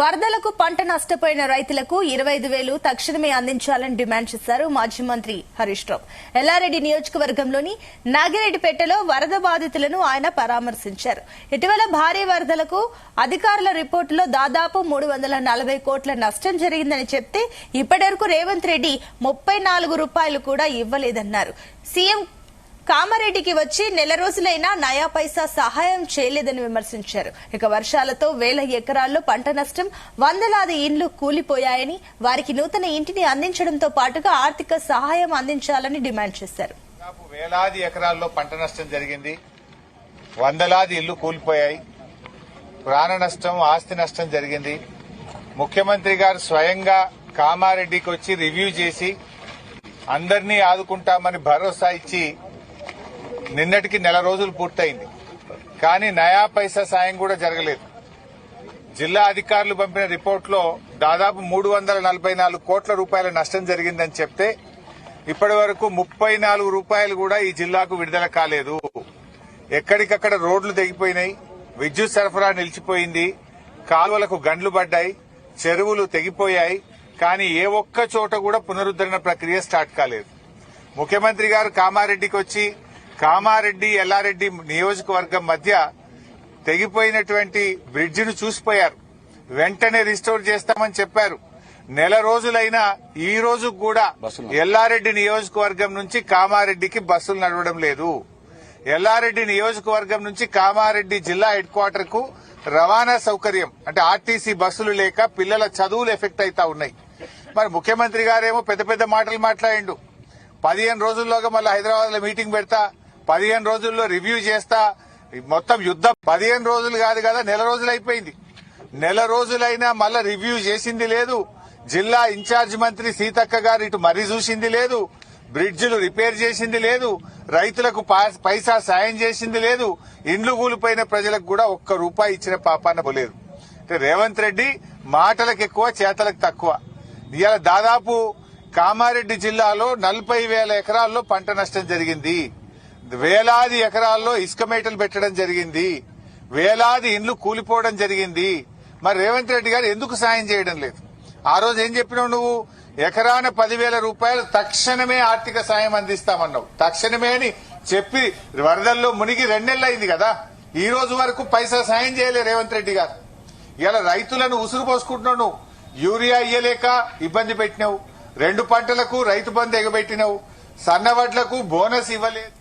వరదలకు పంట నష్టపోయిన రైతులకు 25,000 తక్షణమే అందించాలని డిమాండ్ చేశారు మాజీ మంత్రి హరీష్ రావు. ఎల్లారెడ్డి నియోజకవర్గంలోని నాగిరెడ్డిపేటలో వరద బాధితులను ఆయన పరామర్శించారు. ఇటీవల భారీ వరదలకు అధికారుల రిపోర్టులో దాదాపు 340 కోట్ల నష్టం జరిగిందని చెప్తే ఇప్పటివరకు రేవంత్ రెడ్డి 34 రూపాయలు కూడా ఇవ్వలేదన్నారు. సీఎం కామారెడ్డికి వచ్చి నెల రోజులైనా నయా పైసా సహాయం చేయలేదని విమర్శించారు. ఇక వర్షాలతో వేల ఎకరాల్లో పంట నష్టం, వందలాది ఇండ్లు కూలిపోయాయని, వారికి నూతన ఇంటిని అందించడంతో పాటుగా ఆర్థిక సహాయం అందించాలని డిమాండ్ చేశారు. వేలాది ఎకరాల్లో పంట నష్టం జరిగింది, వందలాది ఇళ్లు కూలిపోయాయి, ప్రాణ నష్టం, ఆస్తి నష్టం జరిగింది. ముఖ్యమంత్రి గారు స్వయంగా కామారెడ్డికి వచ్చి రివ్యూ చేసి అందరినీ ఆదుకుంటామని భరోసా ఇచ్చి నిన్నటికి నెల రోజులు పూర్తయింది. కానీ నయా పైసా సాయం కూడా జరగలేదు. జిల్లా అధికారులు పంపిన రిపోర్టులో దాదాపు 344 కోట్ల రూపాయల నష్టం జరిగిందని చెప్తే ఇప్పటి వరకు 34 రూపాయలు కూడా ఈ జిల్లాకు విడుదల కాలేదు. ఎక్కడికక్కడ రోడ్లు తెగిపోయినాయి, విద్యుత్ సరఫరా నిలిచిపోయింది, కాలువలకు గండ్లు పడ్డాయి, చెరువులు తెగిపోయాయి. కానీ ఏ ఒక్క చోట కూడా పునరుద్దరణ ప్రక్రియ స్టార్ట్ కాలేదు. ముఖ్యమంత్రి గారు కామారెడ్డికి వచ్చి కామారెడ్డి ఎల్లారెడ్డి నియోజకవర్గం మధ్య తెగిపోయినటువంటి బ్రిడ్జిను చూసిపోయారు. వెంటనే రిస్టోర్ చేస్తామని చెప్పారు. నెల రోజులైనా ఈ రోజు కూడా ఎల్లారెడ్డి నియోజకవర్గం నుంచి కామారెడ్డికి బస్సులు నడవడం లేదు. ఎల్లారెడ్డి నియోజకవర్గం నుంచి కామారెడ్డి జిల్లా హెడ్ క్వార్టర్ కు రవాణా సౌకర్యం అంటే ఆర్టీసీ బస్సులు లేక పిల్లల చదువులు ఎఫెక్ట్ అవుతా ఉన్నాయి. మరి ముఖ్యమంత్రి గారేమో పెద్ద పెద్ద మాటలు మాట్లాడిండు. 15 రోజుల్లోగా మళ్ళీ హైదరాబాద్ లో మీటింగ్ పెడతా, 15 రోజుల్లో రివ్యూ చేస్తా, మొత్తం యుద్దం. 15 రోజులు కాదు కదా, నెల రోజులు అయిపోయింది. నెల రోజులైనా మళ్ళా రివ్యూ చేసింది లేదు. జిల్లా ఇన్ఛార్జ్ మంత్రి సీతక్క గారు ఇటు మరీ చూసింది లేదు, బ్రిడ్జిలు రిపేర్ చేసింది లేదు, రైతులకు పైసా సాయం చేసింది లేదు, ఇండ్లు కూలిపోయిన ప్రజలకు కూడా ఒక్క రూపాయి ఇచ్చిన పాపాన పోలేదు. రేవంత్ రెడ్డి మాటలకు ఎక్కువ, చేతలకు తక్కువ. ఇవాళ దాదాపు కామారెడ్డి జిల్లాలో 40,000 ఎకరాల్లో పంట నష్టం జరిగింది. వేలాది ఎకరాల్లో ఇసుక మేటలు పెట్టడం జరిగింది. వేలాది ఇండ్లు కూలిపోవడం జరిగింది. మరి రేవంత్ రెడ్డి గారు ఎందుకు సాయం చేయడం లేదు? ఆ రోజు ఏం చెప్పినావు నువ్వు? ఎకరాన 10,000 రూపాయలు తక్షణమే ఆర్థిక సాయం అందిస్తామన్నావు. తక్షణమే అని చెప్పి వరదల్లో మునిగి 2 నెలలు అయింది కదా, ఈ రోజు వరకు పైసా సాయం చేయలే రేవంత్ రెడ్డి గారు. ఇలా రైతులను ఉసురు పోసుకుంటున్నావు. నువ్వు యూరియా ఇయ్యలేక ఇబ్బంది పెట్టినావు, 2 పంటలకు రైతు బంధు ఎగబెట్టినావు, సన్నవడ్లకు బోనస్ ఇవ్వలేదు.